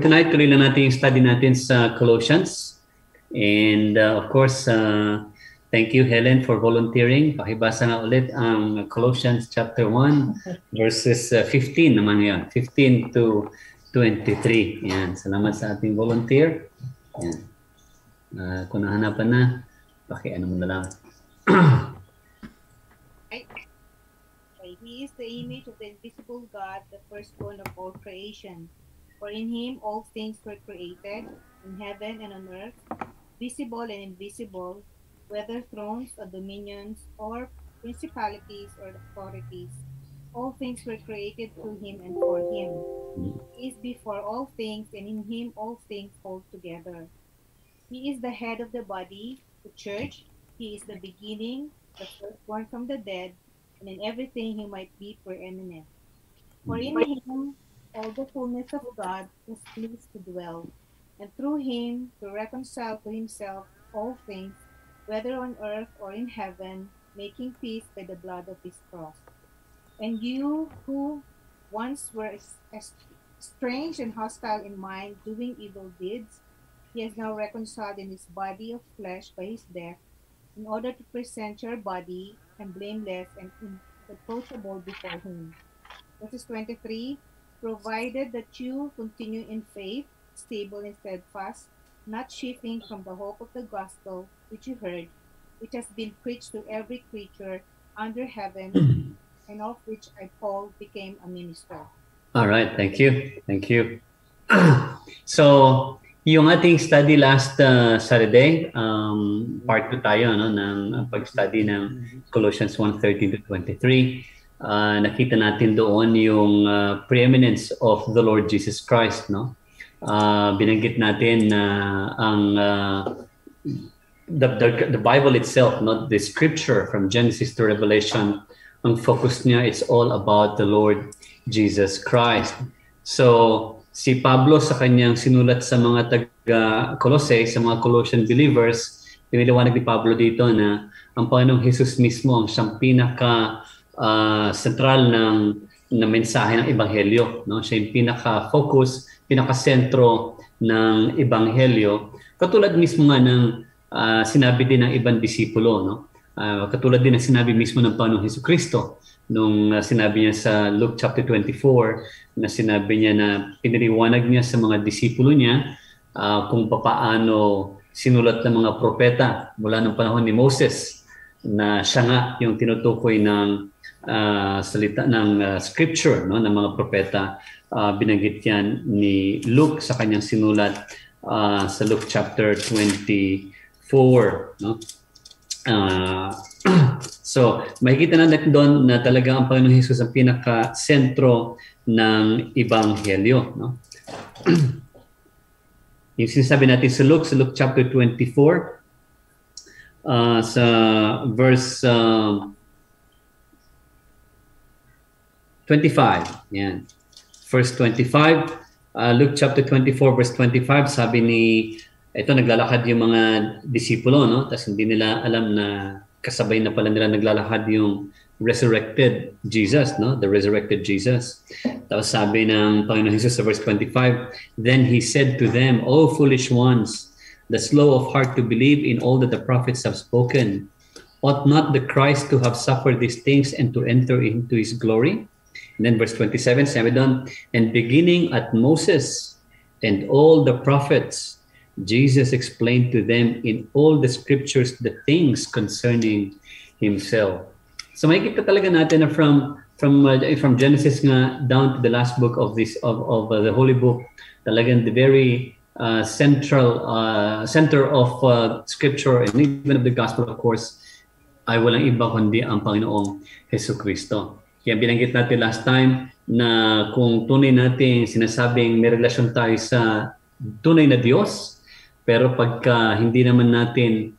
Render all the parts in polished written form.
tonight, tuloy na natin yung study natin sa Colossians. And of course, thank you, Helen, for volunteering. Pakibasa nga ulit ang Colossians chapter 1, verses 15 naman yan. 15 to 23. Yan. Salamat sa ating volunteer. Yan. Kung nahanapan na, ano mo na lang. He is the image of the invisible God, the firstborn of all creation. For in him all things were created, in heaven and on earth, visible and invisible, whether thrones or dominions or principalities or authorities. All things were created through him and for him. He is before all things, and in him all things hold together. He is the head of the body, the church. He is the beginning, the firstborn from the dead, and in everything he might be preeminent. For in him all the fullness of God was pleased to dwell, and through him to reconcile to himself all things, whether on earth or in heaven, making peace by the blood of his cross. And you who once were strange and hostile in mind, doing evil deeds, he has now reconciled in his body of flesh by his death, in order to present your body and blameless and irreproachable before him. Verses 23, provided that you continue in faith, stable and steadfast, not shifting from the hope of the gospel which you heard, which has been preached to every creature under heaven, and of which I, Paul, became a minister. All right, thank you. Thank you. So, yung ating study last Saturday, part 2 tayo ng pag-study ng Colossians 1:13 to 23. Nakita natin doon yung preeminence of the Lord Jesus Christ, no? Binanggit natin na the Bible itself, not the scripture from Genesis to Revelation, ang focus niya is all about the Lord Jesus Christ. So si Pablo sa kanyang sinulat sa mga taga-Colossae, sa mga Colossian believers, piniliwanag ni Pablo dito na ang Panginoong Jesus mismo ang siyang pinaka central ng mensahe ng Ebanghelyo, no? Siya yung pinaka-focus, pinaka-sentro ng Ebanghelyo. Katulad mismo nga ng sinabi din ng ibang disipulo, no? Katulad din ng sinabi mismo ng Panginoong Jesucristo nung sinabi niya sa Luke chapter 24, na sinabi niya na piniliwanag niya sa mga disipulo niya kung paano sinulat ng mga propeta mula ng panahon ni Moses, na siya nga yung tinutukoy ng salita ng scripture, no, ng mga propeta. Binanggit yan ni Luke sa kanyang sinulat sa Luke chapter 24, no? So makikita natin doon na talaga ang Panginoon Jesus ang pinaka-sentro ng Ebanghelyo, no? Yung sinasabi natin sa Luke chapter 24, sa verse 25. Yan. Verse 25, Luke chapter 24 verse 25, sabi ito naglalakad yung mga disipulo, no? Tapos hindi nila alam na kasabay na pala nila naglalakad yung resurrected Jesus, no? The resurrected Jesus. Tapos sabi ng Panginoon Jesus sa verse 25, then he said to them, O foolish ones, the slow of heart to believe in all that the prophets have spoken. Ought not the Christ to have suffered these things and to enter into his glory? And then verse 27, sabi doon, and beginning at Moses and all the prophets, Jesus explained to them in all the scriptures the things concerning himself. So makikita talaga natin na from Genesis nga down to the last book of the Holy Book, talagang the very center of scripture and even of the gospel, of course, ay walang iba kundi ang Panginoong Jesucristo. Kaya binanggit natin last time na kung tunay natin sinasabing may relasyon tayo sa tunay na Diyos, pero pagka hindi naman natin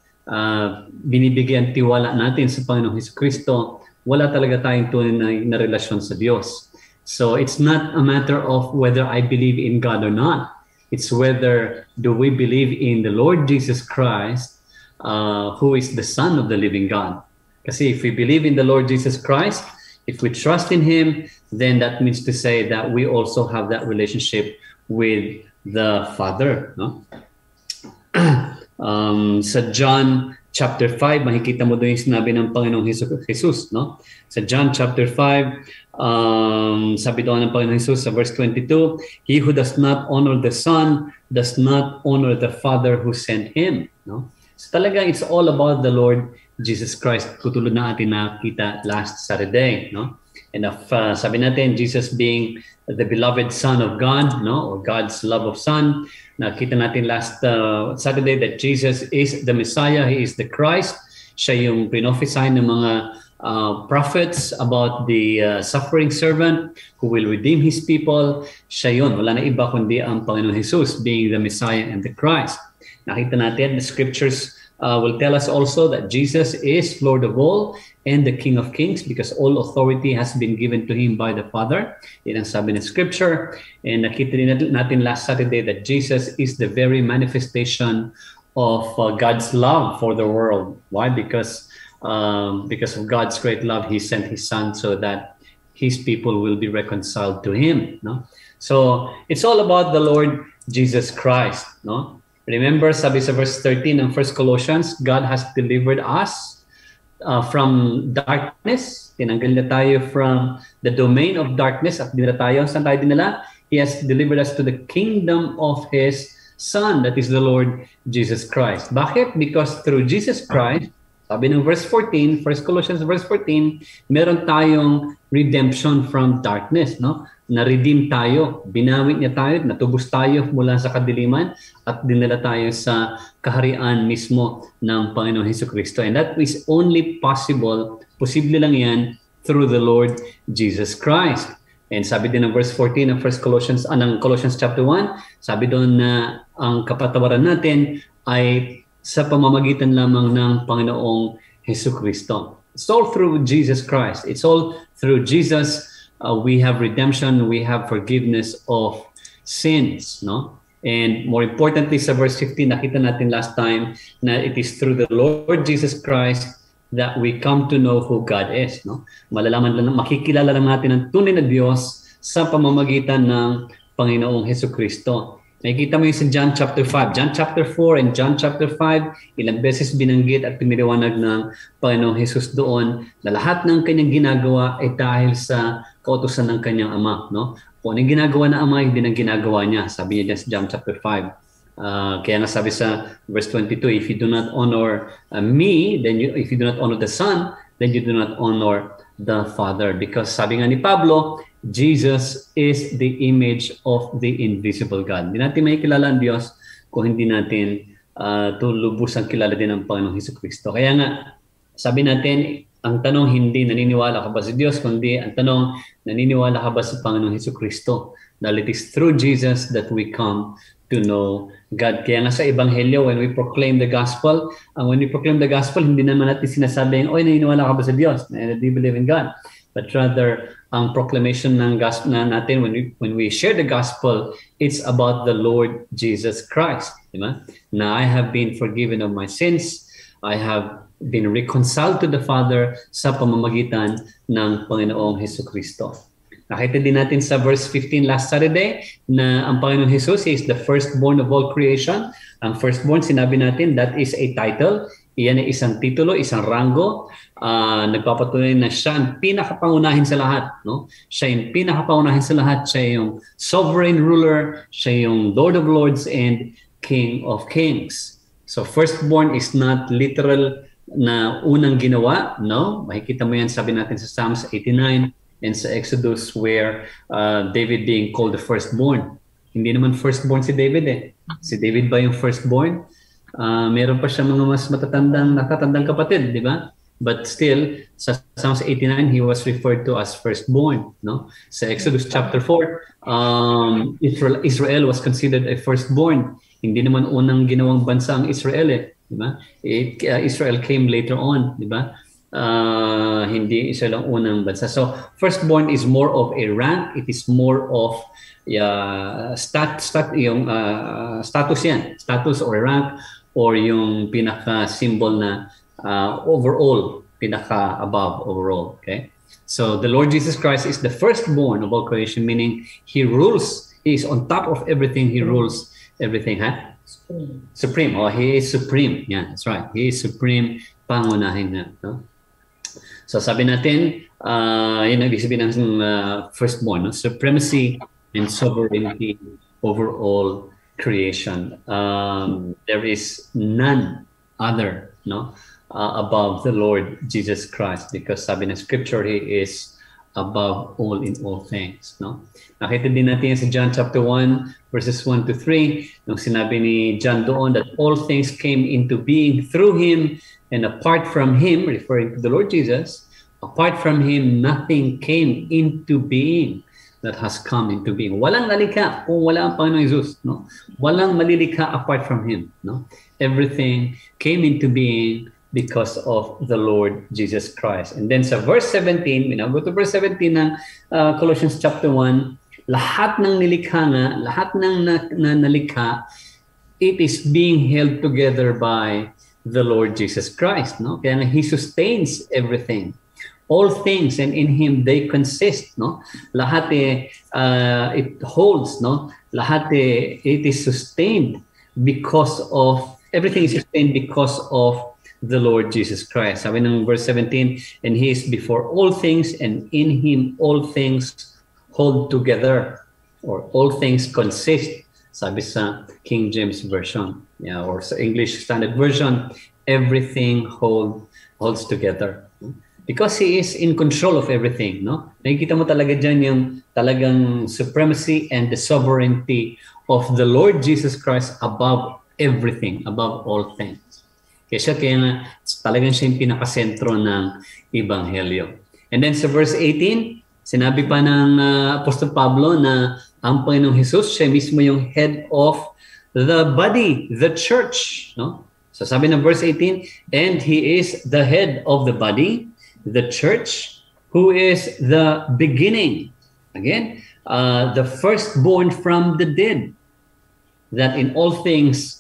binibigyan tiwala natin sa Panginoong Jesucristo, wala talaga tayong tunay na relasyon sa Diyos. So it's not a matter of whether I believe in God or not. It's whether do we believe in the Lord Jesus Christ, who is the Son of the living God. Kasi if we believe in the Lord Jesus Christ, if we trust in Him, then that means to say that we also have that relationship with the Father, no? Sa John chapter 5, makikita mo doon yung sinabi ng Panginoong Jesus, no? Sa John chapter 5, sabi doon ng Panginoong Jesus sa verse 22, he who does not honor the Son does not honor the Father who sent him, no? So talaga, it's all about the Lord Jesus Christ, kutulad na atin nakita last Saturday, no? And sabi natin, Jesus being the beloved Son of God, no, or God's love of Son. Nakita natin last Saturday that Jesus is the Messiah, He is the Christ. Siya yung prophesy ng mga prophets about the suffering servant who will redeem His people. Siya yun, wala na iba kundi ang Panginoon Jesus being the Messiah and the Christ. Nakita natin, the scriptures will tell us also that Jesus is Lord of all and the King of Kings because all authority has been given to Him by the Father. Yan ang sabi ng Scripture. And nakita din natin last Saturday that Jesus is the very manifestation of God's love for the world. Why? Because of God's great love, He sent His Son so that His people will be reconciled to Him. No? So it's all about the Lord Jesus Christ. No? Remember, sabi sa verse 13 ng 1 Colossians, God has delivered us from darkness. Tinanggal na tayo from the domain of darkness at dinala tayo. Saan tayo dinala? He has delivered us to the kingdom of His Son, that is the Lord Jesus Christ. Bakit? Because through Jesus Christ, sabi ng verse 14, 1 Colossians verse 14, meron tayong redemption from darkness, no? Na-redeem tayo, binawi niya tayo, natubos tayo mula sa kadiliman at dinala tayo sa kaharian mismo ng Panginoon Jesucristo. And that is only possible, posible lang yan, through the Lord Jesus Christ. And sabi din ng verse 14 ng ng Colossians chapter 1, sabi doon na ang kapatawaran natin ay sa pamamagitan lamang ng Panginoong Jesucristo. It's all through Jesus Christ. It's all through Jesus. We have redemption, we have forgiveness of sins, no? And more importantly, sa verse 15, nakita natin last time na it is through the Lord Jesus Christ that we come to know who God is, no? Makikilala lang natin ang tunay na Diyos sa pamamagitan ng Panginoong Jesucristo. Nakikita mo yung sa John chapter 5. John chapter 4 and John chapter 5, ilang beses binanggit at piniliwanag ng Panginoong Jesus doon na lahat ng kanyang ginagawa ay dahil sa kautusan ng kanyang Ama, no? Kung anong ginagawa na Ama, hindi nang ginagawa niya. Sabi niya sa John chapter 5. Kaya nga sabi sa verse 22, if you do not honor me, then if you do not honor the Son, then you do not honor the Father. Because sabi nga ni Pablo, Jesus is the image of the invisible God. Hindi natin makikilala ang Diyos kung hindi natin lubusang kilala din ang Panginoong Jesucristo. Kaya nga, sabi natin, ang tanong hindi naniniwala ka ba sa Diyos, kundi ang tanong naniniwala ka ba sa Panginoong Jesucristo? Dahil it is through Jesus that we come to know God. Kaya nga sa Ebanghelyo, when we proclaim the gospel, hindi naman natin sinasabing, oy, naniniwala ka ba sa Diyos? Do you believe in God? But rather, ang proclamation ng gospel natin when we share the gospel, it's about the Lord Jesus Christ. Diba? Na I have been forgiven of my sins. I have been reconciled to the Father sa pamamagitan ng Panginoong Jesucristo. Nakita din natin sa verse 15 last Saturday na ang Panginoong Jesus is the firstborn of all creation. Ang firstborn, sinabi natin, that is a title. Iyan ay isang titulo, isang rango. Nagpapatunay na siya ang pinakapangunahin sa lahat. No? Siya yung pinakapangunahin sa lahat. Siya yung sovereign ruler. Siya yung Lord of Lords and King of Kings. So firstborn is not literal na unang ginawa. No? Makikita mo yan, sabi natin sa Psalms 89 and sa Exodus where David being called the firstborn. Hindi naman firstborn si David eh. Si David ba yung firstborn? Meron pa siya mga mas natatandang kapatid, di ba? But still, sa Psalms 89, he was referred to as firstborn. No? Sa Exodus chapter 4, Israel was considered a firstborn. Hindi naman unang ginawang bansa ang Israel eh. Di ba? Israel came later on, di ba? Hindi Israel ang unang bansa. So, firstborn is more of a rank. It is more of status yan. Status or rank or yung pinaka-symbol na overall, pinaka-above overall. Okay? So, the Lord Jesus Christ is the firstborn of all creation, meaning He rules He is on top of everything. He rules everything. Huh? Supreme. Oh, He is supreme. Yeah, that's right. He is supreme. Pangunahin na. No? So sabi natin, yun ang ibig sabihin ng firstborn, no? Supremacy and sovereignty over all creation. There is none other, no, above the Lord Jesus Christ, because sabi ng Scripture, He is above all in all things, no? Nakita din natin sa John chapter 1 verses 1 to 3, nung sinabi ni John doon that all things came into being through Him, and apart from Him, referring to the Lord Jesus, apart from Him, nothing came into being that has come into being. Walang nalikha kung wala ang Panginoong Jesus, no? Walang malilikha apart from Him, no? Everything came into being because of the Lord Jesus Christ. And then sa verse 17, go to verse 17 ng Colossians chapter 1, lahat ng nilikha nga, lahat ng nalikha, it is being held together by the Lord Jesus Christ, no? Kaya He sustains everything. All things, and in Him they consist, no? Lahat it holds, no? Lahat it is sustained because of, everything is sustained because of the Lord Jesus Christ. Sabi ng verse 17, and He is before all things, and in Him all things hold together, or all things consist. Sabi sa King James Version, yeah, or sa English Standard Version, everything holds together. Because He is in control of everything, no? Nakikita mo talaga dyan yung talagang supremacy and the sovereignty of the Lord Jesus Christ above everything, above all things. Kaya talagang siya yung pinakasentro ng Ebanghelyo. And then sa verse 18, sinabi pa ng Apostol Pablo na ang Panginoong Jesus, siya mismo yung head of the body, the church, no? So sabi ng verse 18, and He is the head of the body, the church, who is the beginning. Again, the firstborn from the dead, that in all things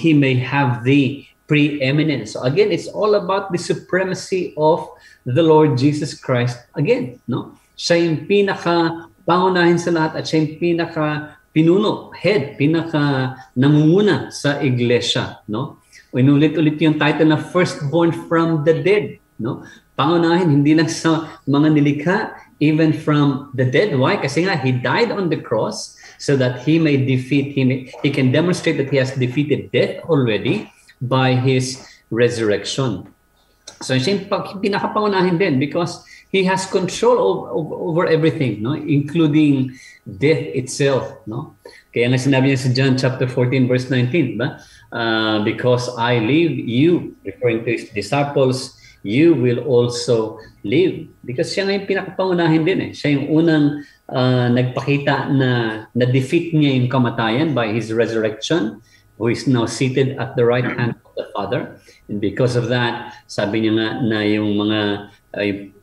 He may have the preeminence. So again, it's all about the supremacy of the Lord Jesus Christ. Again, no? Siya yung pinaka-pangunahin sa lahat at siya yung pinaka-pinuno, head, pinaka-namumuna sa iglesia, no? Inulit-ulit yung title na firstborn from the dead, no? Pangunahin, hindi lang sa mga nilikha, even from the dead. Why? Kasi nga, He died on the cross so that He may defeat, He can demonstrate that He has defeated death already by His resurrection. So siya yung pinakapangunahin din because He has control over everything, no? Including death itself, no? Kaya nga sinabi niya sa John chapter 14 verse 19, ba? Because I live, you, referring to His disciples, you will also live. Because siya nga yung pinakapangunahin din eh. Siya yung unang nagpakita na na-defeat niya yung kamatayan by His resurrection, who is now seated at the right hand of the Father. And because of that, sabi niya nga na yung mga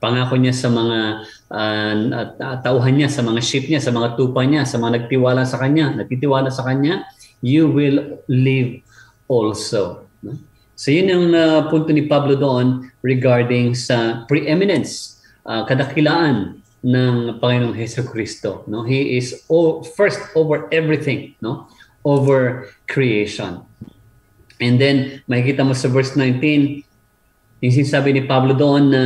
pangako niya sa mga tauhan niya, sa mga sheep niya, sa mga tupa niya, sa mga nagtitiwala sa Kanya, you will live also. No? So yun yung punto ni Pablo doon regarding sa preeminence, kadakilaan ng Panginoong Jesucristo. No? He is first over everything, no? Over creation. And then, makikita mo sa verse 19, yung sinasabi ni Pablo doon na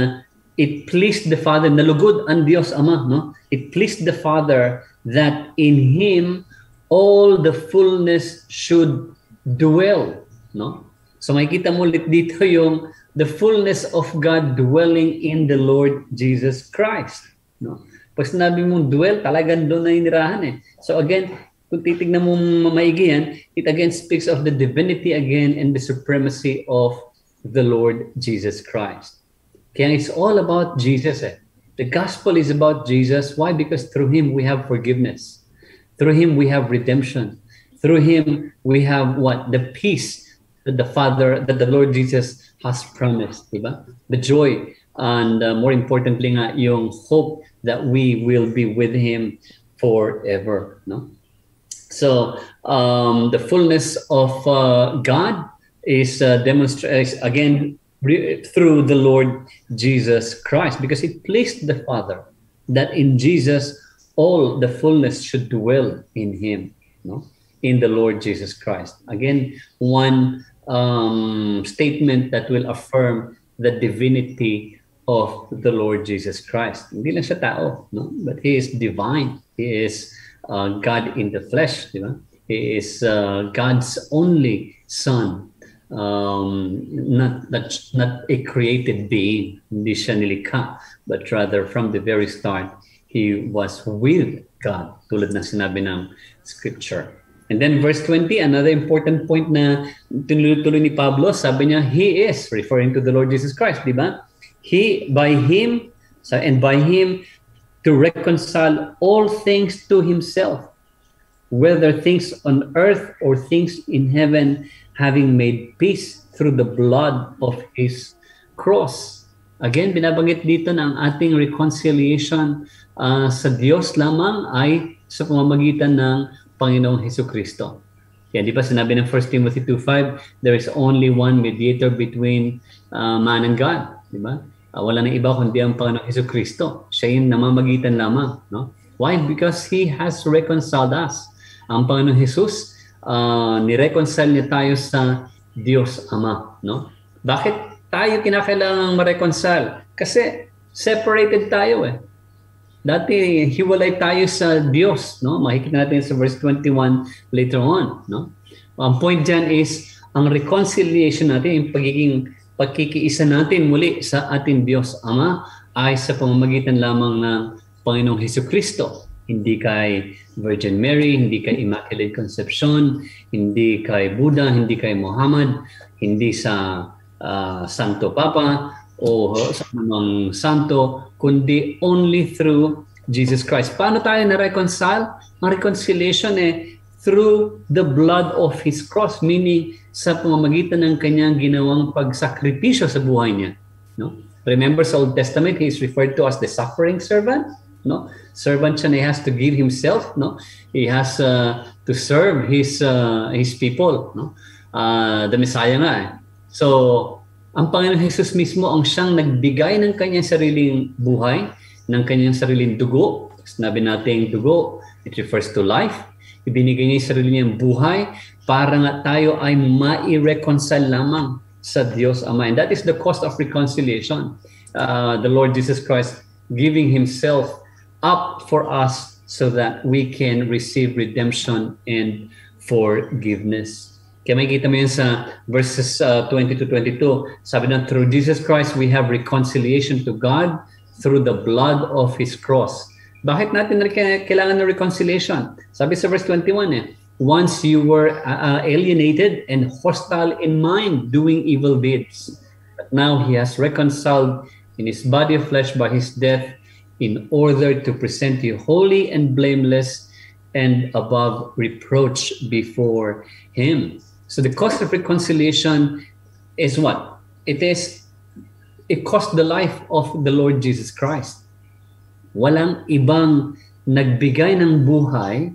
it pleased the Father, nalugod ang Diyos Ama, no? It pleased the Father that in Him all the fullness should dwell, no? So makikita mo ulit dito yung the fullness of God dwelling in the Lord Jesus Christ, no? Pag sinabi mong dwell, talagang doon na inirahan eh. So again, kung titignan mo maigi yan, it again speaks of the divinity again and the supremacy of the Lord Jesus Christ. Kaya it's all about Jesus eh. The gospel is about Jesus. Why? Because through Him we have forgiveness. Through Him we have redemption. Through Him we have what? The peace that the Lord Jesus has promised. Diba? The joy and more importantly nga, yung hope that we will be with Him forever. No? So the fullness of God is demonstrated again through the Lord Jesus Christ, because it pleased the Father that in Jesus all the fullness should dwell in him, no? In the Lord Jesus Christ. Again, one statement that will affirm the divinity of the Lord Jesus Christ. Hindi lang siya tao, no? But he is divine. He is God in the flesh, di ba? He is God's only Son. Not a created being, hindi siya nilikha, but rather from the very start, he was with God, tulad ng sinabi ng Scripture. And then verse 20, another important point na tinuloy ni Pablo, sabi niya, he is, referring to the Lord Jesus Christ, di ba? By him to reconcile all things to himself, whether things on earth or things in heaven, having made peace through the blood of his cross. Again, binabanggit dito na ang ating reconciliation sa Diyos lamang ay sa pamamagitan ng Panginoong Hesukristo. Yan, di ba sinabi ng 1 Timothy 2:5, there is only one mediator between man and God. Di ba? Wala nang iba kundi ang Panginoong Hesukristo. Siya yung namamagitan lamang. No? Why? Because He has reconciled us. Ang Panginoong Jesus, nireconcile niya tayo sa Diyos Ama. No? Bakit tayo kinakailangang ma-reconcile? Kasi separated tayo eh. Dati hiwalay tayo sa Diyos, no? Makikita natin sa verse 21 later on, no? Ang point diyan is ang reconciliation natin, yung pagkikiisa natin muli sa ating Diyos Ama ay sa pamamagitan lamang ng Panginoong Hesukristo. Hindi kay Virgin Mary, hindi kay Immaculate Conception, hindi kay Buddha, hindi kay Muhammad, hindi sa Santo Papa o sa anumang santo, kundi only through Jesus Christ. Paano tayo na-reconcile? Ang reconciliation through the blood of His cross, meaning sa pamamagitan ng kanyang ginawang pagsakripisyo sa buhay niya. No? Remember sa Old Testament, He is referred to as the suffering servant. No? Servant siya na He has to give Himself. No? He has to serve His people. No? The Messiah nga eh. So, ang Panginoong Jesus mismo ang siyang nagbigay ng kanyang sariling buhay, ng kanyang sariling dugo. Sinabi natin dugo, it refers to life. Ibinigay niya yung sarili niyang buhay para nga tayo ay ma-reconcile lamang sa Diyos Ama. And that is the cost of reconciliation. The Lord Jesus Christ giving Himself up for us so that we can receive redemption and forgiveness. Kaya makikita mo yun sa verses 20 to 22. Sabi na, through Jesus Christ, we have reconciliation to God through the blood of His cross. Bakit natin kailangan ng reconciliation? Sabi sa verse 21 once you were alienated and hostile in mind, doing evil deeds. But now He has reconciled in His body of flesh by His death in order to present you holy and blameless and above reproach before Him. So the cost of reconciliation is what? It cost the life of the Lord Jesus Christ. Walang ibang nagbigay ng buhay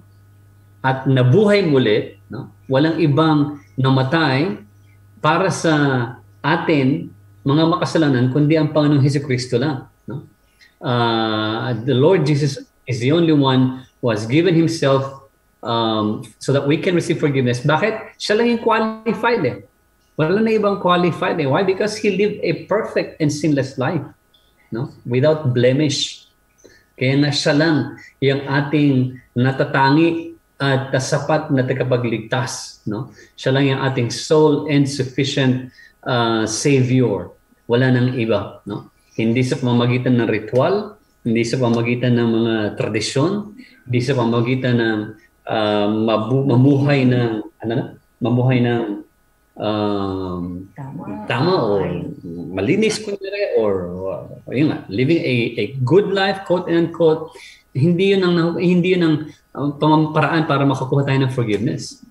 at nabuhay muli, no? Walang ibang namatay para sa atin, mga makasalanan, kundi ang Panginoong Hesukristo lang. No? The Lord Jesus is the only one who has given Himself so that we can receive forgiveness. Bakit? Siya lang yung qualified eh. Wala na ibang qualified eh. Why? Because He lived a perfect and sinless life, no? Without blemish. Kaya na siya lang yung ating natatangi at sapat na tagapagligtas, no? Siya lang yung ating sole and sufficient Savior. Wala nang iba, no? Hindi sa pamamagitan ng ritual, hindi sa pamamagitan ng mga tradisyon, hindi sa pamamagitan ng mamuhay ng tama o malinis kunyari or yun nga, living a good life, quote and unquote. Hindi yun ang paraan para makakuha tayo ng forgiveness.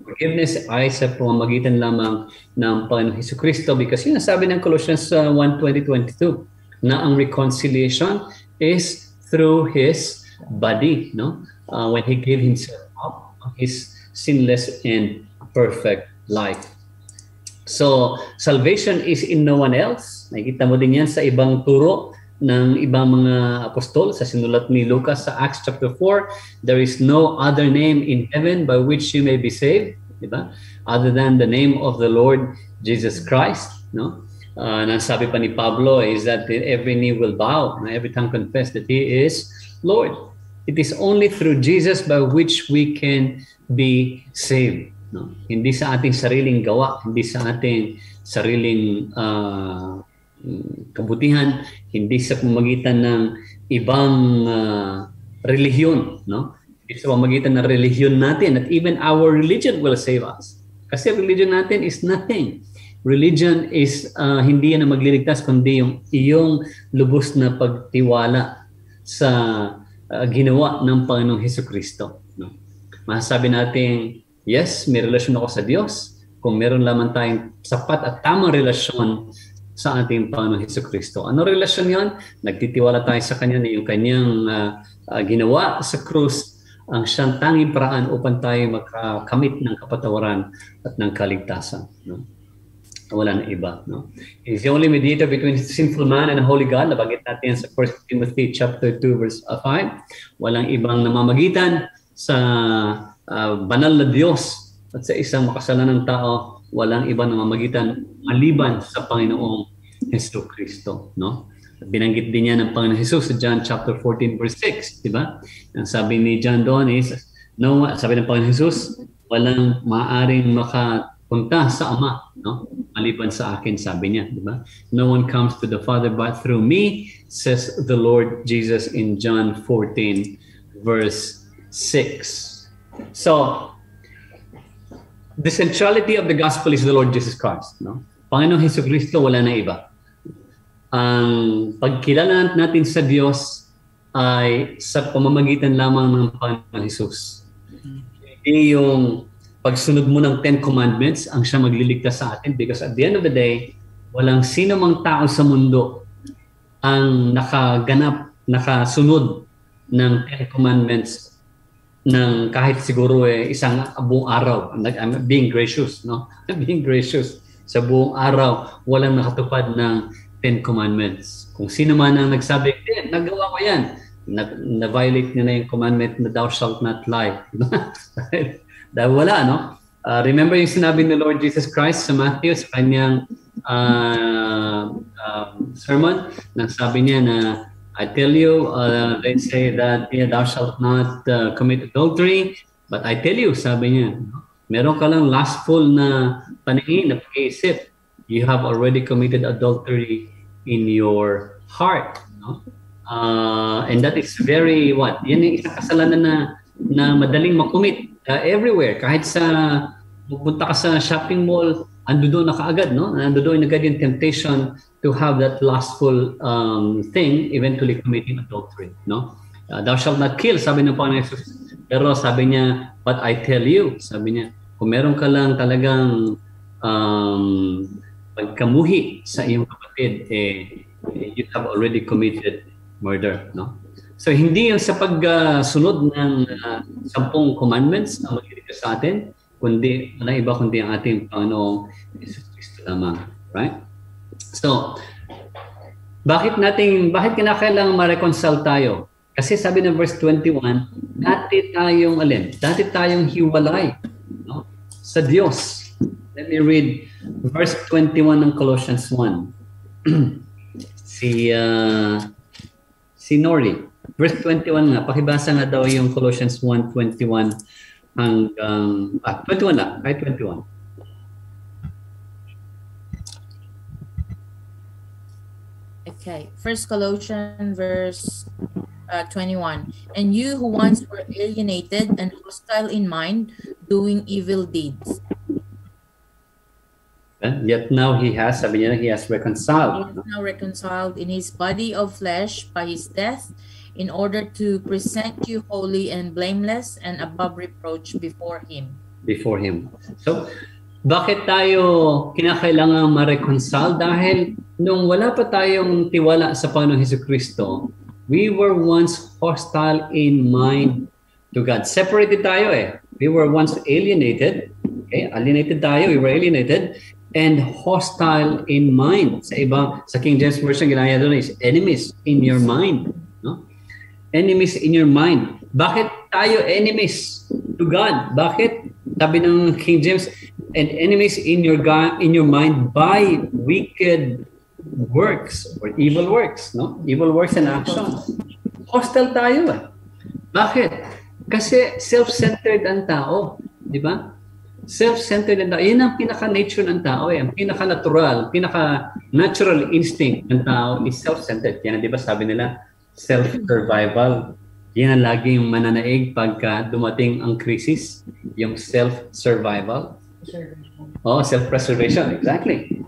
Forgiveness ay sa pamamagitan lamang ng Panginoong Hesukristo, because yun ang sabi ng Colossians 1:20-22 na ang reconciliation is through His body, no? When He gave Himself up, His sinless and perfect life. So, salvation is in no one else. Nakikita mo din yan sa ibang turo ng ibang mga apostol sa sinulat ni Lucas sa Acts chapter 4, there is no other name in heaven by which you may be saved, di ba? Other than the name of the Lord Jesus Christ, no? Nasabi pa ni Pablo is that every knee will bow, every tongue confess that He is Lord. It is only through Jesus by which we can be saved. No? Hindi sa ating sariling gawa, hindi sa ating sariling kabutihan, hindi sa pamamagitan ng ibang relihiyon, no? Hindi sa pamamagitan ng relihiyon natin, that even our religion will save us. Kasi religion natin is nothing. Religion is hindi yan ang magliligtas, kundi yung iyong lubos na pagtiwala sa ginawa ng Panginoong Hesukristo. No? Masasabi natin, yes, may relasyon ako sa Diyos kung meron lamang tayong sapat at tamang relasyon sa ating Panginoong Hesukristo. Ano relasyon yon? Nagtitiwala tayo sa Kanya na yung Kanyang ginawa sa krus ang siyang tanging paraan upang tayo makakamit ng kapatawaran at ng kaligtasan. No? Wala na iba. No? He's the only mediator between sinful man and a holy God. Nabanggit natin sa 1 Timothy chapter 2 verse 5. Walang ibang namamagitan sa banal na Diyos at sa isang makasalanang tao. Walang ibang namamagitan maliban sa Panginoong Hesukristo. No? Binanggit din niya ng Panginoong Jesus sa John chapter 14 verse 6. Diba? Ang sabi ni John doon is, no, sabi ng Panginoong Jesus, walang maaring makapunta sa Ama, no? Maliban sa akin, sabi niya, di ba? No one comes to the Father but through me, says the Lord Jesus in John 14 verse 6. So, the centrality of the gospel is the Lord Jesus Christ, no? Panginoong Hesukristo, wala na iba. Ang pagkilala natin sa Diyos ay sa pamamagitan lamang ng Panginoong Jesus. Hindi yung pagsunod mo ng 10 Commandments ang siya magliligtas sa atin, because at the end of the day, walang sino mang tao sa mundo ang nakasunod ng 10 Commandments ng kahit siguro isang buong araw. I'm being gracious, no? Being gracious. Sa buong araw, walang nakatupad ng 10 Commandments. Kung sino man ang nagsabi, nagawa ko yan, na-violate niya na yung commandment na thou shalt not lie. Dahil wala, no? Remember yung sinabi ni Lord Jesus Christ sa Matthew, sa kanyang sermon, nang sabi niya na, I tell you, they say that thou shalt not commit adultery, but I tell you, sabi niya, meron ka lang lustful na paningin, na pag-iisip, you have already committed adultery in your heart. No? And that is very, yan yung isang kasalanan na madaling makumit everywhere. Kahit sa, pupunta ka sa shopping mall, ando doon na kaagad, no? Ando doon agad yung temptation to have that lustful thing, eventually committing adultery, no? Thou shalt not kill, sabi ng Panginoon Jesus. Pero sabi niya, but I tell you, sabi niya, kung meron ka lang talagang pagkamuhi sa iyong kapatid, you have already committed murder, no? So hindi yung sa pagsunod ng 10 commandments na magliligtas sa atin, kundi wala iba kundi ang ating Panginoong Jesucristo lamang, right? So, bakit kinakailangan ma-reconcile tayo? Kasi sabi ng verse 21, dati tayong hiwalay, no? Sa Diyos. Let me read verse 21 ng Colossians 1. Si Nori. Verse 21 nga, pakibasa nga daw yung Colossians 1:21 hanggang 21 lang, kahit 21. Okay, First Colossians verse 21. And you who once were alienated and hostile in mind, doing evil deeds. Yet now he has reconciled. He is now reconciled in his body of flesh by his death, in order to present you holy and blameless and above reproach before Him. So, bakit tayo kinakailangan ma-reconcile? Dahil nung wala pa tayong tiwala sa Panginoong Hesukristo, we were once hostile in mind to God. Separated tayo . We were once alienated. Okay? We were alienated. and hostile in mind. Sa King James Version, ginaya doon is enemies in your mind. No? Enemies in your mind. Bakit tayo enemies to God? Bakit? Sabi ng King James, and enemies in your mind by wicked works or evil works, no? Evil works and actions. Hostile tayo eh. Bakit? Kasi self-centered ang tao, di ba? Self-centered ang tao. Yan ang pinaka-nature ng tao eh. Ang pinaka-natural, pinaka-natural instinct ng tao is self-centered. Yan, di ba sabi nila, self-survival. Yan ang laging mananaig pagka dumating ang krisis, yung self-survival. Oh, self-preservation, exactly.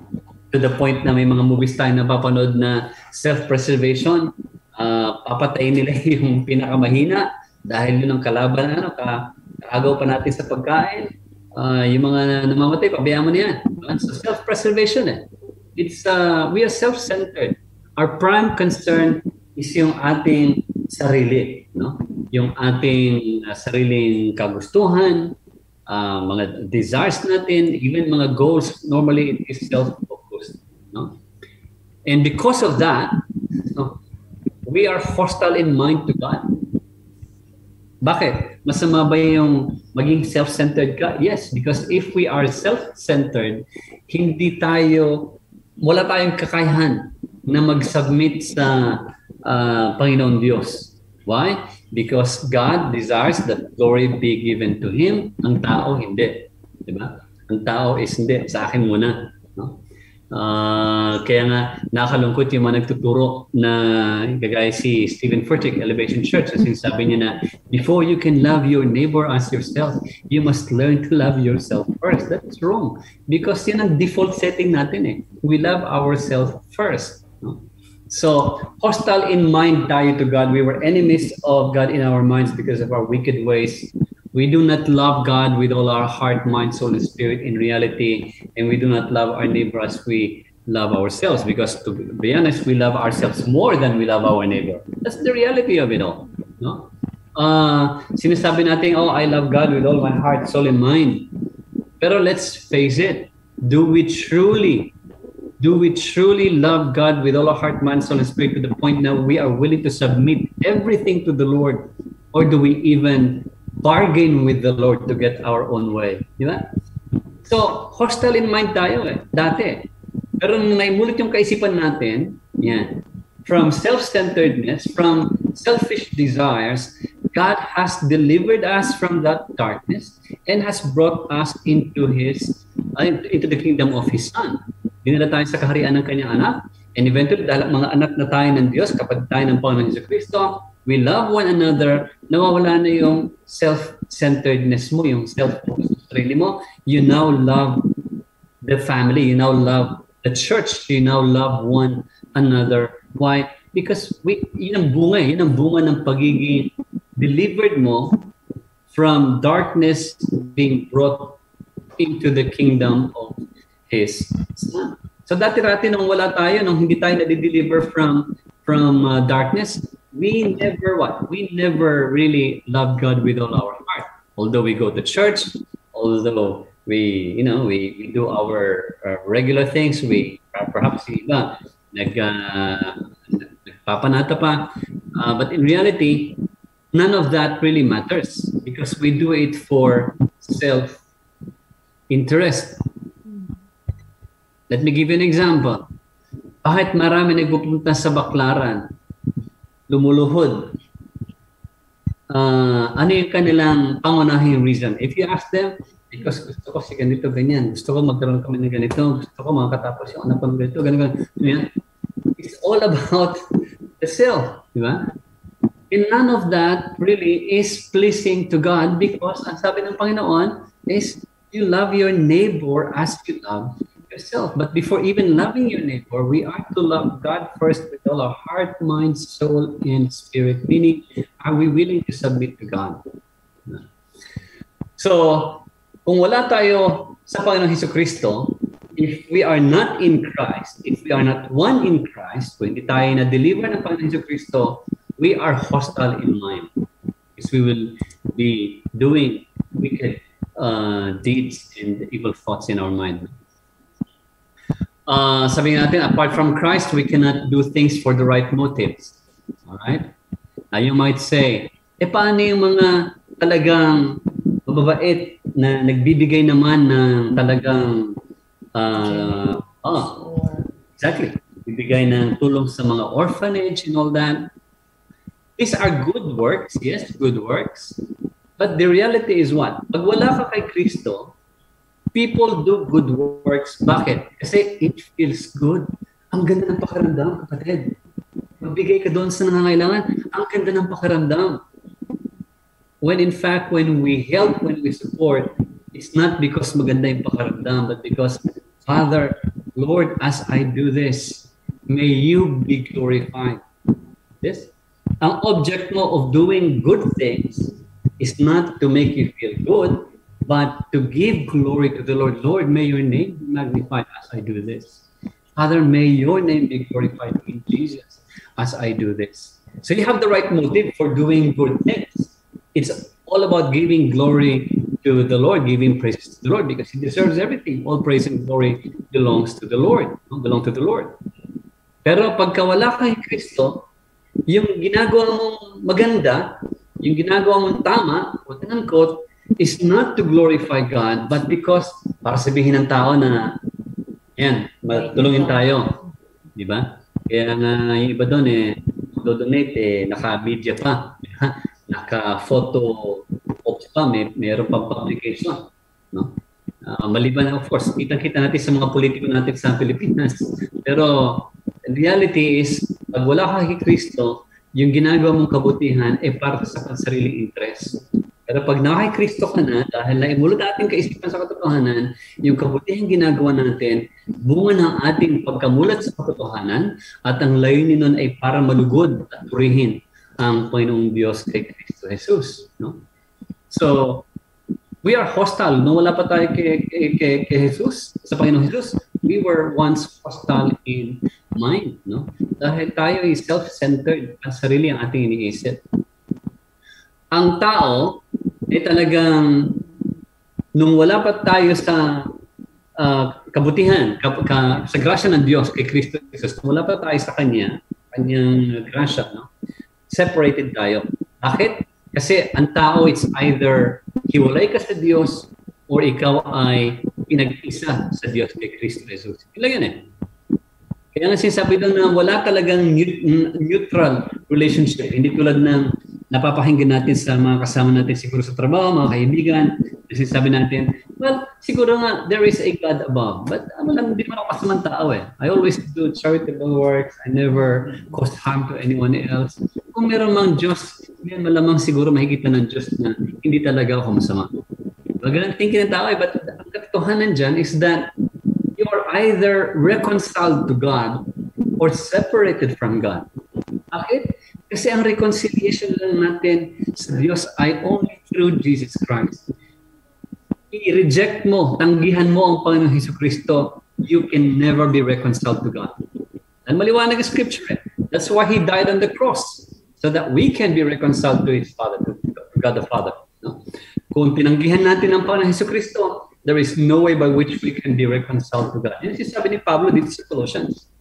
To the point na may mga movies tayo napapanood na self-preservation, papatayin nila yung pinakamahina dahil yun ang kalaban, kaagaw pa natin sa pagkain. Yung mga namamatay, pabayaan mo na yan. So self-preservation eh. We are self-centered. Our prime concern is yung ating sarili, no? Yung ating sariling kagustuhan, mga desires natin, even mga goals, normally it is self-focused, no? And because of that, no, we are hostile in mind to God. Bakit? Masama ba yung maging self-centered ka? Yes, because if we are self-centered, wala tayong kakayahan na mag-submit sa Panginoon Diyos. Why? Because God desires that glory be given to Him. Ang tao, hindi. Diba? Ang tao is hindi. Sa akin muna. No? Kaya nga, nakalungkot yung mga nagtuturo na gagaya si Stephen Furtick, Elevation Church. Kasi sabi niya na, before you can love your neighbor as yourself, you must learn to love yourself first. That's wrong. Because yan ang default setting natin eh. We love ourselves first. No? So, hostile in mind tayo to God. We were enemies of God in our minds because of our wicked ways. We do not love God with all our heart, mind, soul, and spirit in reality. And we do not love our neighbor as we love ourselves. Because to be honest, we love ourselves more than we love our neighbor. That's the reality of it all. No? Sinasabi natin, oh, I love God with all my heart, soul, and mind. Pero let's face it. Do we truly love God with all our heart, mind, soul, and spirit to the point now we are willing to submit everything to the Lord? Or do we even bargain with the Lord to get our own way? Di ba? So, hostile in mind tayo dati. Pero nung naimulot yung kaisipan natin, yan, from self-centeredness, from selfish desires, God has delivered us from that darkness and has brought us into the kingdom of His Son. Dinala tayo sa kaharian ng kanyang anak. And eventually, dahil mga anak na tayo ng Diyos, kapag tayo ng Panginoon Jesucristo, we love one another, nawawala na yung self-centeredness mo, yung self-focus sa sarili mo. You now love the family, you now love the church, you now love one another. Why? Because yun ang bunga ng pagiging delivered mo from darkness being brought into the kingdom of His Son. So dati-dati nung wala tayo, nung hindi tayo na-deliver from darkness, we never really love God with all our heart. Although we go to church, although we do our regular things, we perhaps iba nagpapanata pa, but in reality, none of that really matters because we do it for self-interest. Let me give you an example. Bakit marami nagpupunta sa Baklaran, lumuluhod? Ano yung kanilang pangunahing reason? If you ask them, because gusto ko si ganito, ganyan. Gusto ko magkaroon kami ng ganito. Gusto ko makatapos yung anak ko ng ganito, ganito. It's all about the self. Di ba? And none of that really is pleasing to God because ang sabi ng Panginoon is you love your neighbor as you love yourself. But before even loving your neighbor, we are to love God first with all our heart, mind, soul, and spirit. Meaning, are we willing to submit to God? So, kung wala tayo sa Panginoong Jesucristo, if we are not in Christ, if we are not one in Christ, kung hindi tayo na-deliver ng Panginoong Jesucristo, we are hostile in mind. Because we will be doing wicked deeds and evil thoughts in our mind. sabi natin, apart from Christ, we cannot do things for the right motives. Alright? You might say, paano yung mga talagang mababait na nagbibigay naman ng talagang exactly. Bibigay ng tulong sa mga orphanage and all that. These are good works, yes, good works. But the reality is what? Pag wala ka kay Kristo, people do good works. Bakit? Kasi it feels good. Ang ganda ng pakiramdam, kapatid. Magbigay ka doon sa nangangailangan, ang ganda ng pakiramdam. When in fact, when we help, when we support, it's not because maganda yung pakiramdam, but because, Father, Lord, as I do this, may you be glorified. This, ang object mo of doing good things is not to make you feel good, but to give glory to the Lord. Lord, may your name be magnified as I do this. Father, may your name be glorified in Jesus as I do this. So you have the right motive for doing good things. It's all about giving glory to the Lord, giving praise to the Lord because He deserves everything. All praise and glory belongs to the Lord. Belong to the Lord. Pero pagka wala kay Kristo, yung ginagawa mong maganda, yung ginagawa mong tama, quote unquote, is not to glorify God, but because para sabihin ng tao na, yan, matulungin tayo. Di ba? Kaya nga yung iba doon do-donate, naka-media pa, naka-photo ops pa, mayroon pang publication. No? Maliban, of course, kitang-kita natin sa mga politiko natin sa Pilipinas. Pero, the reality is, pag wala ka kay Kristo, yung ginagawa mong kabutihan ay para sa pansariling interest. Pero pag nakay Kristo ka na, dahil naimulot ating kaisipan sa katotohanan, yung kabutihan ginagawa natin, bunga ng ating pagkamulat sa katotohanan, at ang layunin nun ay para malugod at purihin ang Panginoong Diyos kay Kristo Jesus. No? So, we are hostile. No, wala pa tayo kay Jesus, sa Panginoong Jesus. We were once hostile in mind. No? Dahil tayo ay self-centered, ang sarili ang ating iniisip. Ang tao ay talagang nung wala pa tayo sa kabutihan, sa grasya ng Diyos kay Kristo Jesus, wala pa tayo sa kanyang grasya, no? Separated tayo. Bakit? Kasi ang tao, it's either hiwalay ka sa Diyos or ikaw ay pinag-isa sa Diyos kay Kristo Jesus. Ilan yun Kaya nga sinasabi doon na wala talagang neutral relationship. Hindi tulad ng napapakinggan natin sa mga kasama natin siguro sa trabaho, mga kaibigan. Sinasabi natin, well, siguro nga there is a God above. But hindi man ako kasamang tao I always do charitable works. I never cause harm to anyone else. Kung meron mang Diyos, malamang siguro mahigitan ng Diyos na hindi talaga ako masama. Magalang thinking ng tao but ang katotohanan dyan is that you are either reconciled to God or separated from God. Bakit? Kasi ang reconciliation lang natin sa Diyos ay only through Jesus Christ. I-reject mo, tanggihan mo ang Panginoong Jesucristo, you can never be reconciled to God. And maliwanag ang scripture. That's why He died on the cross, so that we can be reconciled to His Father, to God the Father. No? Kung tinanggihan natin ang Panginoong Jesucristo, there is no way by which we can be reconciled to God. Yan sinasabi ni Pablo dito sa Colossians,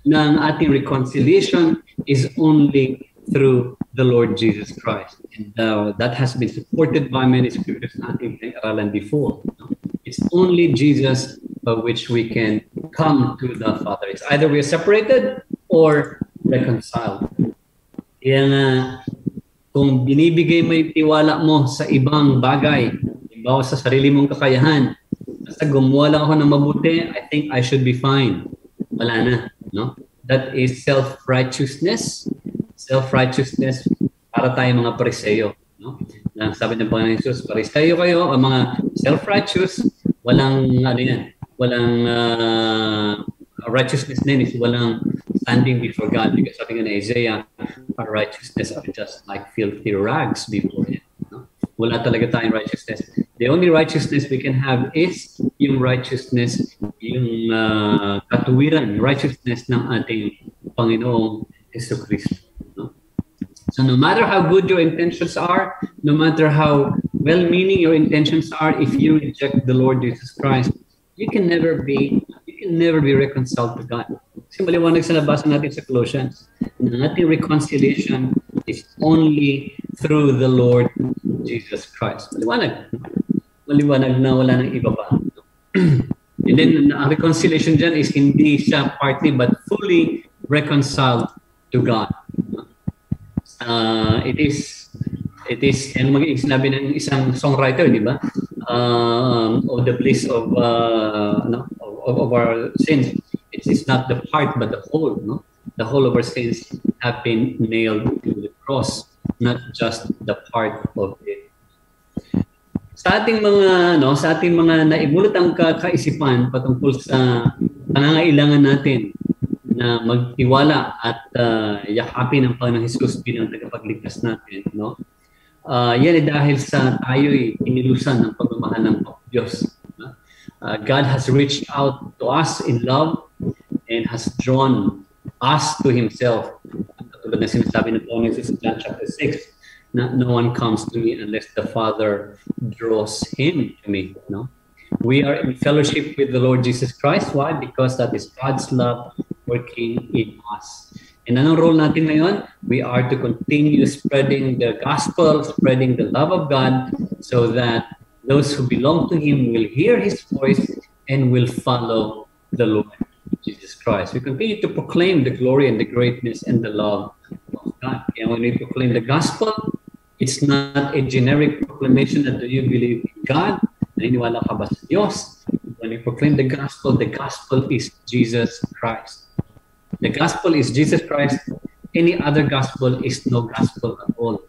na ang ating reconciliation is only through the Lord Jesus Christ. And that has been supported by many scriptures na ating pinag-aralan before. It's only Jesus by which we can come to the Father. It's either we are separated or reconciled. Kaya nga, kung binibigay mo yung tiwala mo sa ibang bagay, ibawa sa sarili mong kakayahan, basta gumawa lang ako ng mabuti, I think I should be fine. Wala na. No? That is self-righteousness. Self-righteousness para tayo mga Pariseyo. No? Sabi ng Panginoon Jesus, Pariseyo kayo, ang mga self-righteous, walang righteousness din is walang standing before God. Because sabi nga na Isaiah, our righteousness are just like filthy rags before Him. No? Wala talaga tayong righteousness. The only righteousness we can have is yung righteousness, yung katuwiran, righteousness ng ating Panginoong Jesucristo. No? So no matter how good your intentions are, no matter how well-meaning your intentions are, if you reject the Lord Jesus Christ, you can never can never be reconciled to God. Kasi maliwanag sa nabasa natin sa Colossians, na ating reconciliation is only through the Lord Jesus Christ. Maliwanag. Maliwanag na wala nang iba pa. And then, ang reconciliation dyan is hindi siya partly but fully reconciled to God. It is, and sinabi ng isang songwriter, di ba? Of the bliss of our sins. It's not the part but the whole, no? The whole of our sins have been nailed to the cross, not just the part of it. Sa ating mga naibulot ang kaisipan patungkol sa pangangailangan natin na magtiwala at yakapin ang Panginoong Hesus bilang tagapagligtas natin, no? Yan ay dahil sa tayo'y inilusan ng pagmamahal ng Diyos. God has reached out to us in love and has drawn us to Himself. Tulad na sinasabi ng Panginoon Hesus sa John chapter 6, na no one comes to me unless the Father draws him to me. No, we are in fellowship with the Lord Jesus Christ. Why? Because that is God's love working in us. And anong role natin ngayon? We are to continue spreading the gospel, spreading the love of God, so that those who belong to Him will hear His voice and will follow the Lord Jesus Christ. We continue to proclaim the glory and the greatness and the love of God. And when we proclaim the gospel, it's not a generic proclamation that do you believe in God? Naniniwala ka ba sa Diyos? When we proclaim the gospel is Jesus Christ. The gospel is Jesus Christ. Any other gospel is no gospel at all.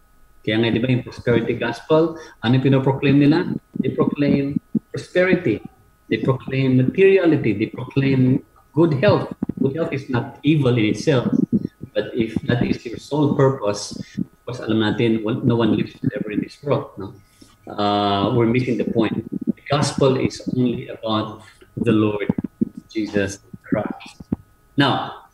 Kaya nga, di ba, yung prosperity gospel, ano pinoproclaim nila? They proclaim prosperity. They proclaim materiality. They proclaim good health. Good health is not evil in itself. But if that is your sole purpose, of course, alam natin, no one lives forever in this world. No? We're missing the point. The gospel is only about the Lord Jesus Christ. Now,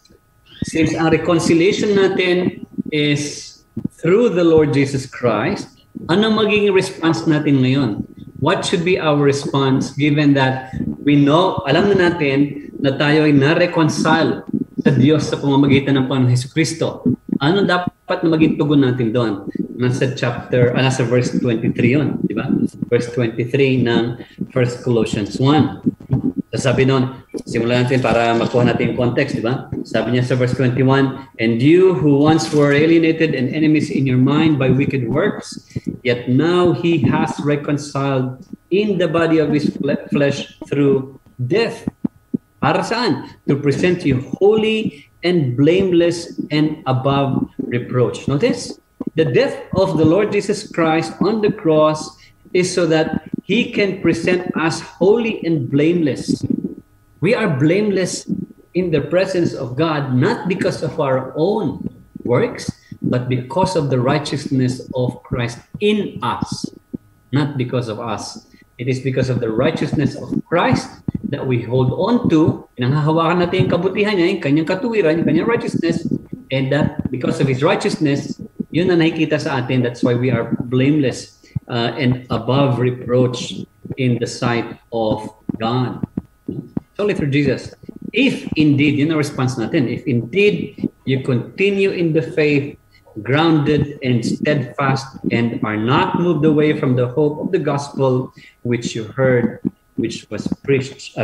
since ang reconciliation natin is through the Lord Jesus Christ, ano magiging response natin ngayon? What should be our response given that we know, alam na natin na tayo ay na-reconcile sa Diyos sa pamamagitan ng Panginoon Jesucristo? Ano dapat na maging tugon natin doon? Nasa verse 23 yun, di ba? Verse 23 ng 1 Colossians 1. Sabi noon, simulan natin para makuha natin yung context, di ba? Sabi niya sa verse 21, "And you who once were alienated and enemies in your mind by wicked works, yet now He has reconciled in the body of His flesh through death." Para saan? To present you holy and blameless and above reproach. Notice, the death of the Lord Jesus Christ on the cross is so that He can present us holy and blameless. We are blameless in the presence of God, not because of our own works, but because of the righteousness of Christ in us, not because of us. It is because of the righteousness of Christ that we hold on to, nanghahawakan natin yung kabutihan niya, yung kanyang katuwiran, yung kanyang righteousness, and that because of His righteousness, yun na nakikita sa atin. That's why we are blameless and above reproach in the sight of God. It's only through Jesus. If indeed, yun ang response natin, if indeed you continue in the faith, grounded and steadfast, and are not moved away from the hope of the gospel which you heard, which was preached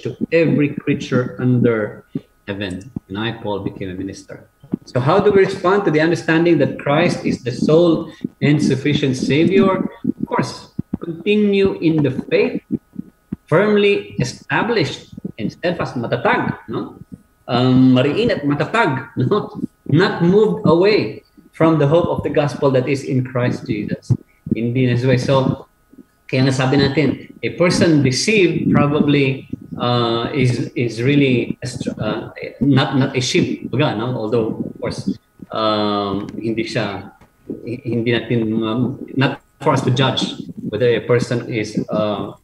to every creature under heaven. And I, Paul, became a minister. So how do we respond to the understanding that Christ is the sole and sufficient Savior? Of course, continue in the faith, firmly established and steadfast, matatag, no? Mariin at matatag, no? Not moved away from the hope of the gospel that is in Christ Jesus. In this way. So, kaya nga sabi natin, a person deceived probably is really not a sheep, no? Although of course hindi natin not for us to judge whether a person is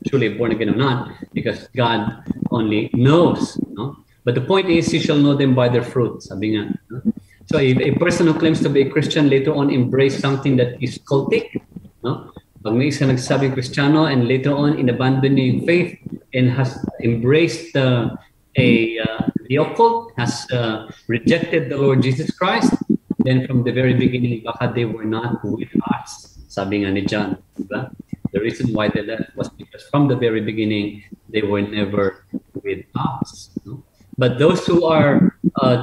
truly born again or not, because God only knows, no? But the point is, you shall know them by their fruit, sabi nga, no? So if a person who claims to be a Christian later on embrace something that is cultic, no? Pag may isa nagsabing Kristiyano and later on in abandon yung faith and has embraced the occult has rejected the Lord Jesus Christ, then from the very beginning, baka they were not with us. Sabi nga ni John, diba? The reason why they left was because from the very beginning, they were never with us. No? But those who are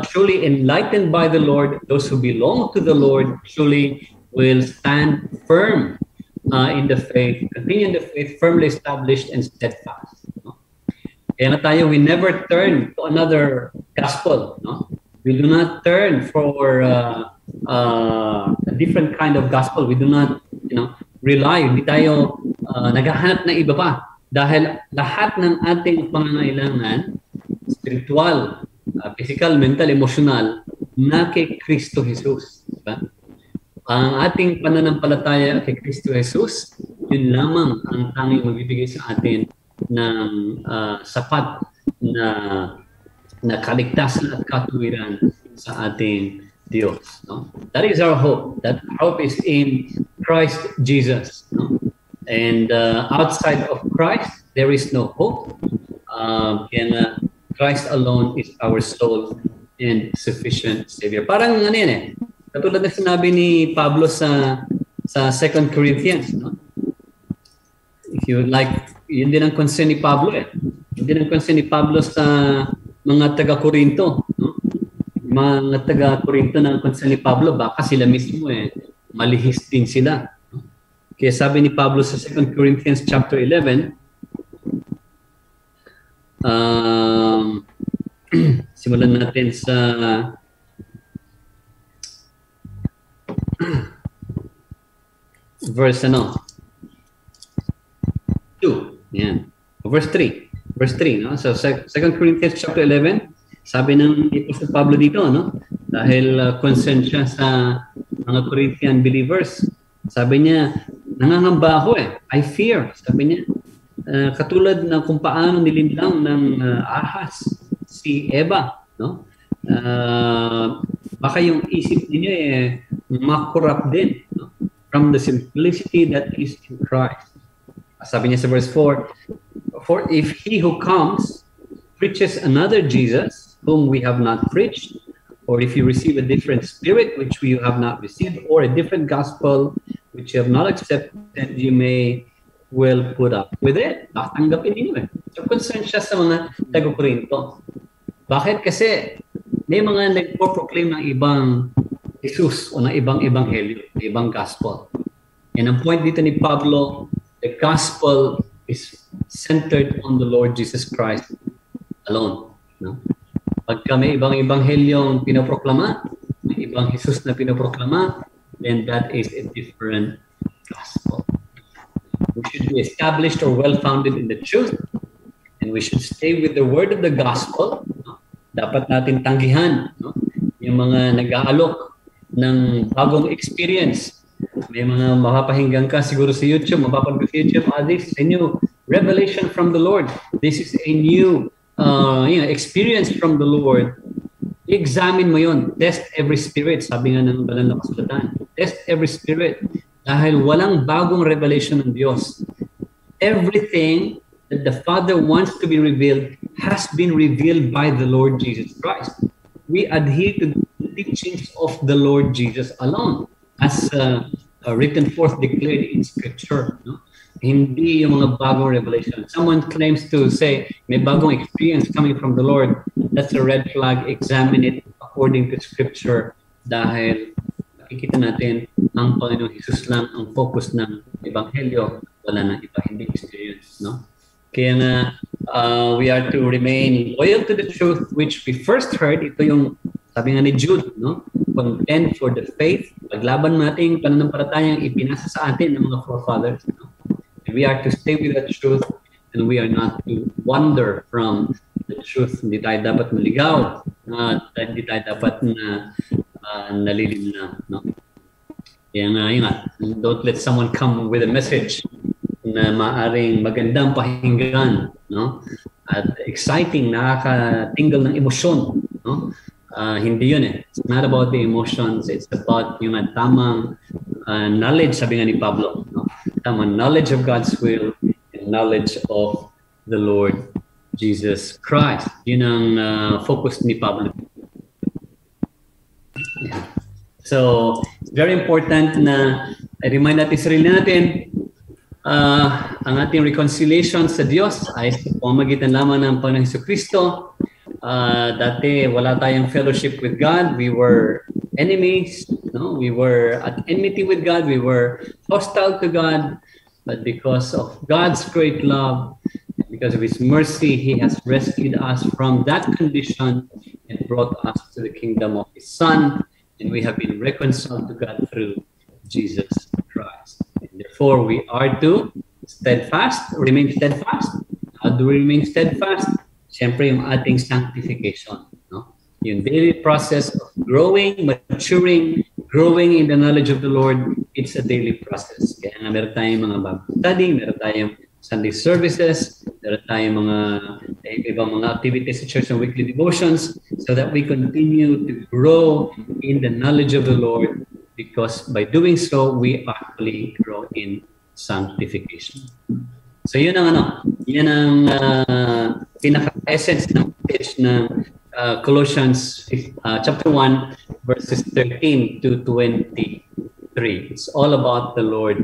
truly enlightened by the Lord, those who belong to the Lord, truly will stand firm in the faith, continue in the faith, firmly established and steadfast. No? Kaya na tayo, we never turn to another gospel. No? We do not turn for a different kind of gospel. We do not, rely. Hindi tayo naghahanap ng iba pa. Dahil lahat ng ating pangangailangan, spiritual, physical, mental, emotional, na kay Kristo Jesus. Diba? Ang ating pananampalataya kay Kristo Jesus, yun lamang ang tanging magbibigay sa atin ng sapat na kaligtasan at katuwiran sa ating Diyos. No? That is our hope. That hope is in Christ Jesus. No? And outside of Christ, there is no hope. And Christ alone is our sole and sufficient Savior. Parang ano yan eh. Katulad na sinabi ni Pablo sa 2 Corinthians. No? If you would like, yun din ang concern ni Pablo eh. Yun din ang concern ni Pablo sa mga taga-Korinto. No? Mga taga-Korinto na ang concern ni Pablo, baka sila mismo eh, malihis din sila. No? Kaya sabi ni Pablo sa 2 Corinthians chapter 11, simulan natin sa verse 2. Yan. Verse 3. Verse 3, no? So 2 Corinthians chapter 11, sabi ng Apostle Pablo dito, no? Dahil concerned siya sa mga Corinthian believers. Sabi niya, nangangamba ako eh. I fear. Sabi niya, katulad na kung paano nilinlang ng ahas si Eva, no? Baka yung isip niyo eh makurap din, no? From the simplicity that is in Christ. Sabi niya sa verse 4, for if he who comes preaches another Jesus whom we have not preached, or if you receive a different spirit which we have not received, or a different gospel which you have not accepted, you may well put up with it. Tanggapin ninyo eh. So concerned siya sa mga taga-Korinto. Bakit? Kasi may mga nagpo-proclaim ng ibang Jesus o ng ibang ebanghelyo, ibang gospel. And ang point dito ni Pablo, the gospel is centered on the Lord Jesus Christ alone. No? Pagka may ibang ebanghelyong pinoproklama, may ibang Jesus na pinoproklama, then that is a different gospel. We should be established or well-founded in the truth, and we should stay with the word of the gospel. No? Dapat natin tanggihan, no? Yung mga nag-aalok ng bagong experience. May mga makapahinggan ka siguro sa YouTube, mapapanood sa YouTube, this is a new revelation from the Lord. This is a new experience from the Lord. I-examine mo yun. Test every spirit. Sabi nga ng banal na kasulatan. Test every spirit. Dahil walang bagong revelation ng Diyos. Everything that the Father wants to be revealed has been revealed by the Lord Jesus Christ. We adhere to the teachings of the Lord Jesus alone, as written forth, declared in Scripture. No? Hindi yung mga bagong revelation. Someone claims to say, may bagong experience coming from the Lord. That's a red flag. Examine it according to Scripture. Dahil nakikita natin, ang Panginoon Jesus lang ang focus ng Ebanghelyo. Wala nang iba, hindi experience. No? Kaya nga, we are to remain loyal to the truth which we first heard. Ito yung sabi nga ni Jude, no? Contend for the faith. Paglaban natin pananampalatayang ipinasa sa atin ng mga forefathers. No? And we are to stay with the truth, and we are not to wander from the truth. Hindi tayo dapat maligaw. Hindi tayo dapat na nalilim na. No? Kaya nga, yun nga, don't let someone come with a message na maaring magandang pakinggan, no? At exciting, nakakatinggal ng emosyon, no? Hindi yun eh. It's not about the emotions. It's about yung tamang knowledge, sabi nga ni Pablo, no? Tamang knowledge of God's will and knowledge of the Lord Jesus Christ. Yun ang focus ni Pablo. Yeah. So, it's very important na i-remind natin sarili natin ang ating reconciliation sa Diyos ay sa pamamagitan lamang ng Panginoong Jesucristo. Dati wala tayong fellowship with God. We were enemies. No? We were at enmity with God. We were hostile to God. But because of God's great love, because of His mercy, He has rescued us from that condition and brought us to the kingdom of His Son. And we have been reconciled to God through Jesus Christ. And therefore, we are to remain steadfast. How do we remain steadfast? Siyempre, yung ating sanctification. No? Yung daily process of growing, maturing, growing in the knowledge of the Lord, it's a daily process. Kaya nga meron tayong mga Bible study, meron tayong Sunday services, meron tayong mga ibang mga activities sa church and weekly devotions so that we continue to grow in the knowledge of the Lord, because by doing so, we actually grow in sanctification. So yun ang pinaka-essence ng message ng Colossians chapter 1 verses 13 to 23. It's all about the Lord